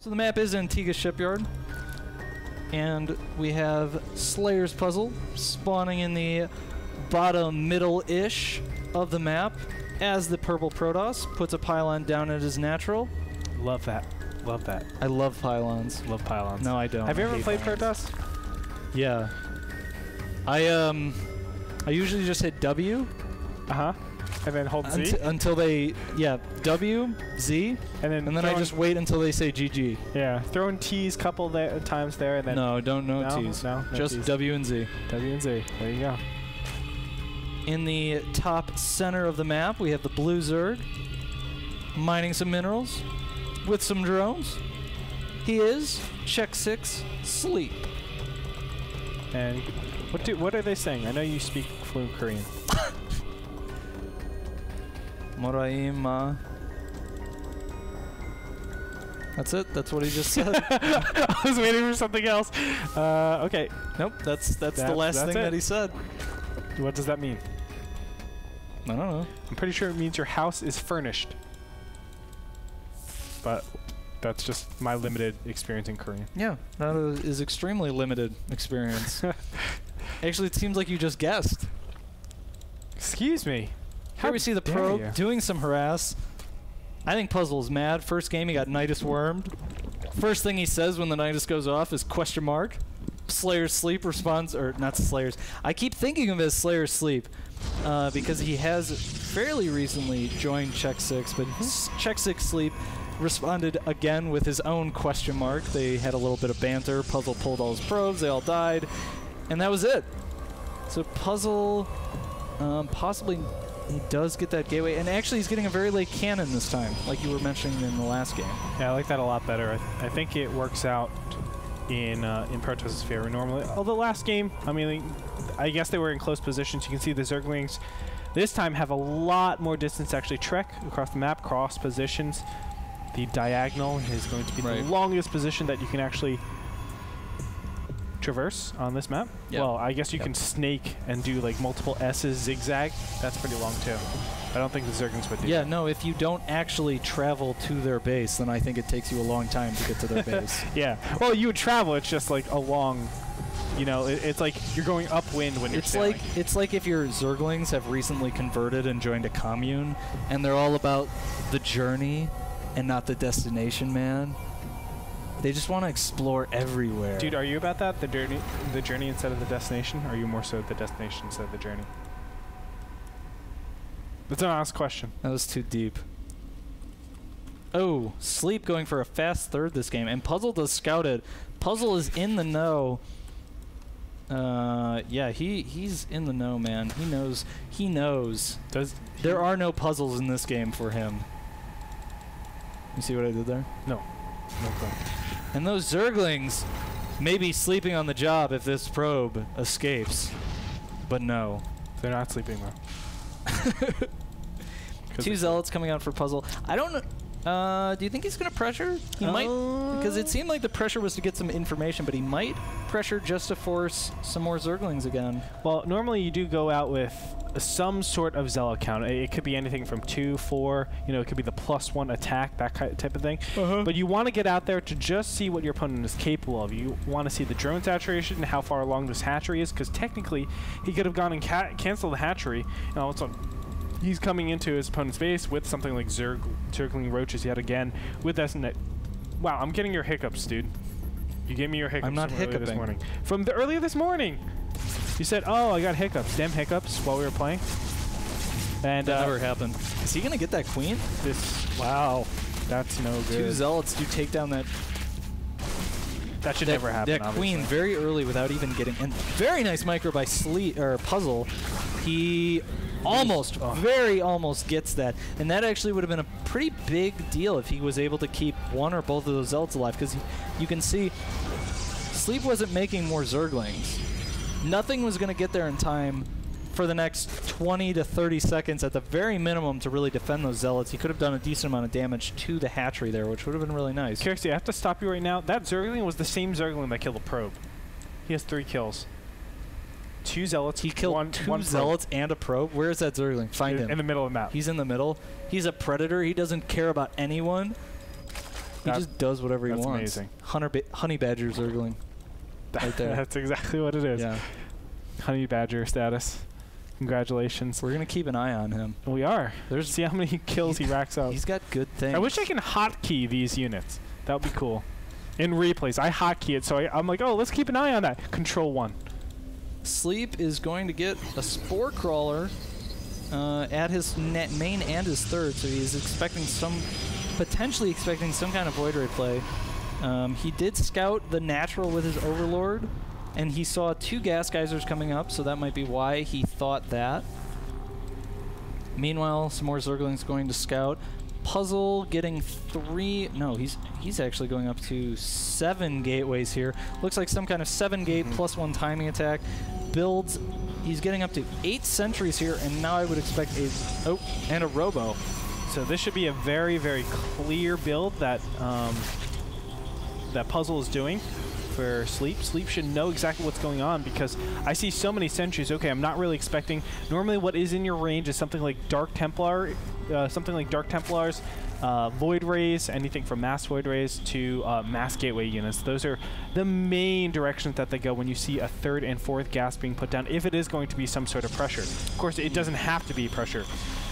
So the map is Antigua Shipyard, and we have Slayer's Puzzle spawning in the bottom middle-ish of the map as the purple Protoss puts a pylon down at his natural. Love that. Love that. I love pylons. Love pylons. No, I don't. Have you ever played pylons. Protoss? Yeah. I usually just hit W. Uh-huh. And then hold Z? Until they, yeah, W, Z, and then I just wait until they say GG. Yeah, throwing T's couple times there, and then... No, no T's. No just T's. W and Z. W and Z. There you go. In the top center of the map, we have the blue Zerg mining some minerals with some drones. He is check 6 sleep. And what are they saying? I know you speak fluent Korean. Moraima. That's it. That's what he just said. I was waiting for something else. Okay. Nope. That's the last thing that he said. What does that mean? I don't know. I'm pretty sure it means your house is furnished. But that's just my limited experience in Korean. Yeah, that is extremely limited experience. Actually, it seems like you just guessed. Excuse me. Here we see the probe doing some harass. I think Puzzle is mad. First game, he got Nidus wormed. First thing he says when the Nidus goes off is question mark. Slayer's Sleep responds, or not Slayer's. I keep thinking of it as Slayer's Sleep because he has fairly recently joined Check 6, but Check 6 Sleep responded again with his own question mark. They had a little bit of banter. Puzzle pulled all his probes. They all died. And that was it. So Puzzle possibly... He does get that gateway, and actually he's getting a very late cannon this time, like you were mentioning in the last game. Yeah, I like that a lot better. I think it works out in Protoss' favor normally. Although last game, I mean, I guess they were in close positions. You can see the Zerglings this time have a lot more distance to actually trek across the map, cross positions. The diagonal is going to be the longest position that you can actually traverse on this map. Yep. Well, I guess you can snake and do like multiple S's zigzag. That's pretty long too. I don't think the Zerglings would do that. Yeah, no, if you don't actually travel to their base, then I think it takes you a long time to get to their base. Yeah. Well, you would travel, it's just like a long, you know, it's like you're going upwind when you're sailing. It's like if your Zerglings have recently converted and joined a commune, and they're all about the journey and not the destination, man. They just want to explore everywhere. Dude, are you about that? The journey instead of the destination? Or are you more so the destination instead of the journey? That's an honest question. That was too deep. Oh, Sleep going for a fast third this game. And Puzzle does scout it. Puzzle is in the know. Yeah, he's in the know, man. He knows. He knows. There are no puzzles in this game for him. You see what I did there? No. No problem. And those Zerglings may be sleeping on the job if this probe escapes. But no. They're not sleeping though. 2 Zealots coming out for Puzzle. I don't know. Do you think he's going to pressure? He might. Because it seemed like the pressure was to get some information, but he might pressure just to force some more Zerglings again. Well, normally you do go out with some sort of Zealot count. It could be anything from 2, 4, you know, it could be the +1 attack, that type of thing. But you want to get out there to just see what your opponent is capable of. You want to see the drone saturation and how far along this hatchery is, because technically he could have gone and canceled the hatchery, and all of a sudden he's coming into his opponent's base with something like Zergling Roaches yet again with SNet. Wow, I'm getting your hiccups, dude. You gave me your hiccups. I'm not hiccuping. This morning. From the earlier this morning. You said, "Oh, I got hiccups, damn hiccups," while we were playing. And that never happened. Is he gonna get that queen? Wow, that's no good. 2 Zealots do take down that. That should never happen. That queen very early without even getting. And very nice micro by Puzzle. He almost, very almost gets that, and that actually would have been a pretty big deal if he was able to keep one or both of those Zealots alive. Because you can see, Sleep wasn't making more Zerglings. Nothing was going to get there in time for the next 20 to 30 seconds at the very minimum to really defend those Zealots. He could have done a decent amount of damage to the hatchery there, which would have been really nice. QXC, I have to stop you right now. That Zergling was the same Zergling that killed the probe. He has 3 kills. 2 Zealots. He killed 2 Zealots and a probe? Where is that Zergling? Find him. In the middle of the map. He's in the middle. He's a predator. He doesn't care about anyone. He just does whatever he wants. That's amazing. Honey badger zergling. Right there. That's exactly what it is. Yeah. Honey badger status. Congratulations. We're going to keep an eye on him. We are. See how many kills he racks up. He's got good things. I wish I can hotkey these units. That would be cool. In replays, I hotkey it, so I'm like, oh, let's keep an eye on that. Control 1. Sleep is going to get a Spore Crawler at his main and his third, so he's expecting potentially expecting some kind of Void Ray play. He did scout the natural with his Overlord, and he saw 2 gas geysers coming up, so that might be why he thought that. Meanwhile, some more Zerglings going to scout. Puzzle getting 3. No, he's actually going up to 7 gateways here. Looks like some kind of 7-gate plus 1 timing attack. Builds. He's getting up to 8 sentries here, and now I would expect and a Robo. So this should be a very, very clear build that that Puzzle is doing for Sleep. Sleep should know exactly what's going on because I see so many sentries. Okay, I'm not really expecting. Normally, what is in your range is something like Dark Templar, Void Rays, anything from Mass Void Rays to Mass Gateway units. Those are the main directions that they go when you see a 3rd and 4th gas being put down, if it is going to be some sort of pressure. Of course, it doesn't have to be pressure,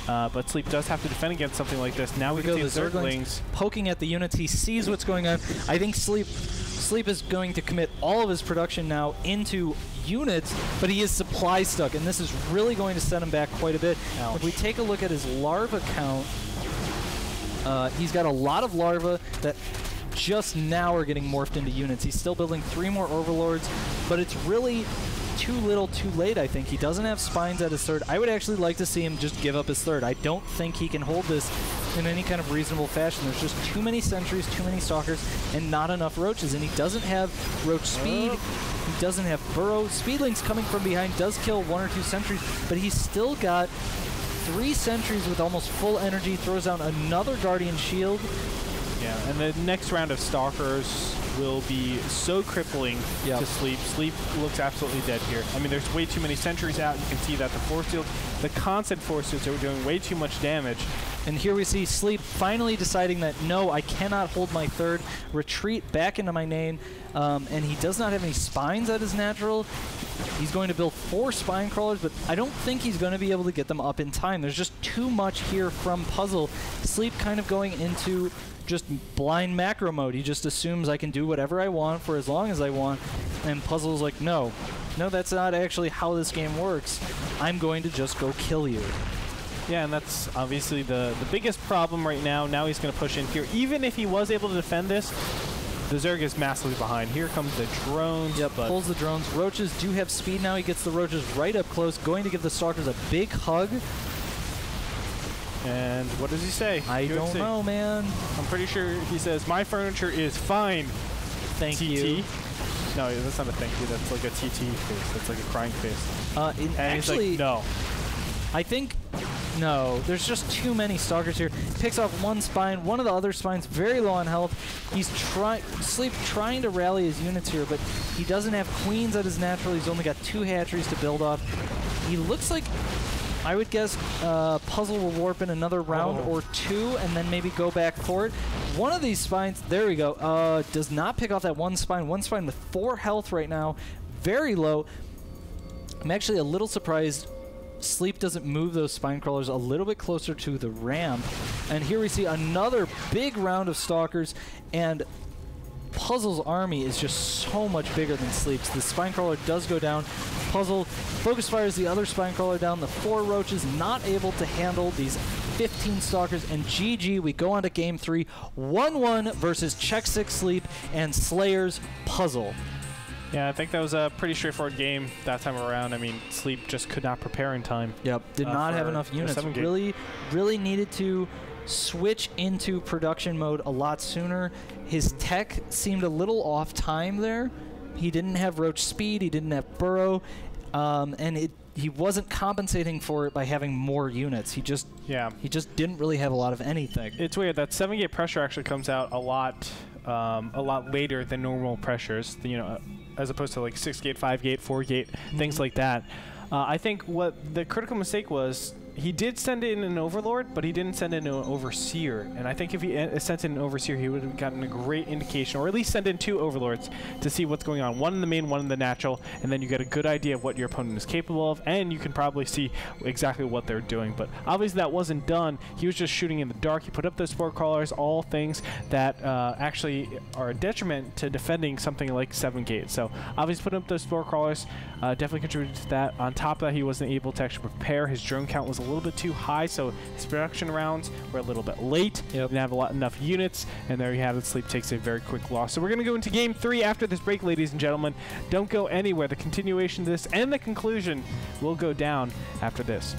but Sleep does have to defend against something like this. Now we can see the Zerglings poking at the units. He sees what's going on. I think Sleep is going to commit all of his production now into units, but he is supply stuck, and this is really going to set him back quite a bit. Ouch. If we take a look at his larva count, he's got a lot of larvae that just now are getting morphed into units. He's still building 3 more Overlords, but it's really too little too late, I think. He doesn't have spines at his 3rd. I would actually like to see him just give up his 3rd. I don't think he can hold this in any kind of reasonable fashion. There's just too many sentries, too many stalkers, and not enough roaches. And he doesn't have roach speed. He doesn't have burrow. Speedlings coming from behind does kill 1 or 2 sentries, but he's still got 3 sentries with almost full energy. Throws down another Guardian Shield. Yeah, and the next round of Stalkers will be so crippling to Sleep. Sleep looks absolutely dead here. I mean, there's way too many sentries out. You can see that the constant force fields are doing way too much damage. And here we see Sleep finally deciding that, no, I cannot hold my 3rd, retreat back into my main, and he does not have any spines at his natural. He's going to build 4 spine crawlers, but I don't think he's going to be able to get them up in time. There's just too much here from Puzzle. Sleep kind of going into just blind macro mode. He just assumes I can do whatever I want for as long as I want, and Puzzle's like, no, that's not actually how this game works. I'm going to just go kill you. Yeah, and that's obviously the biggest problem right now. Now he's going to push in here. Even if he was able to defend this, the Zerg is massively behind. Here comes the drones. Yep, pulls the drones. Roaches do have speed now. He gets the roaches right up close, going to give the Stalkers a big hug. And what does he say? I don't know, man. I'm pretty sure he says, my furniture is fine. Thank you. No, that's not a thank you. That's like a TT face. That's like a crying face. And actually, he's like, no. I think, no. There's just too many Stalkers here. Picks off 1 spine. One of the other spines very low on health. He's Sleep trying to rally his units here, but he doesn't have queens at his natural. He's only got 2 hatcheries to build off. He looks like, I would guess, Puzzle will warp in another round or 2 and then maybe go back for it. One of these spines, there we go, does not pick off that 1 spine. 1 spine with 4 health right now, very low. I'm actually a little surprised Sleep doesn't move those spine crawlers a little bit closer to the ramp. And here we see another big round of Stalkers, and Puzzle's army is just so much bigger than Sleep's. The spine crawler does go down. Puzzle focus fires the other spine crawler down. The 4 roaches not able to handle these 15 Stalkers, and GG, we go on to game 3. 1-1 versus Check 6 Sleep and Slayer's Puzzle. Yeah, I think that was a pretty straightforward game that time around. I mean, Sleep just could not prepare in time. Yep, did not have enough units. Really needed to switch into production mode a lot sooner. His tech seemed a little off time there. He didn't have roach speed, he didn't have burrow, and he wasn't compensating for it by having more units. He just didn't really have a lot of anything. It's weird that 7-gate pressure actually comes out a lot later than normal pressures. You know, as opposed to like 6-gate, 5-gate, 4-gate, things like that. I think what the critical mistake was, he did send in an Overlord, but he didn't send in an Overseer. And I think if he sent in an Overseer, he would have gotten a great indication, or at least send in 2 Overlords to see what's going on. One in the main, one in the natural, and then you get a good idea of what your opponent is capable of, and you can probably see exactly what they're doing. But obviously that wasn't done. He was just shooting in the dark. He put up those Spore Crawlers, all things that actually are a detriment to defending something like 7 gates. So obviously putting up those Spore Crawlers definitely contributed to that. On top of that, he wasn't able to actually prepare. His drone count was a little bit too high, so his production rounds were a little bit late. Didn't have enough units, and there you have it. Sleep takes a very quick loss. So we're going to go into Game 3 after this break, ladies and gentlemen. Don't go anywhere. The continuation of this and the conclusion will go down after this.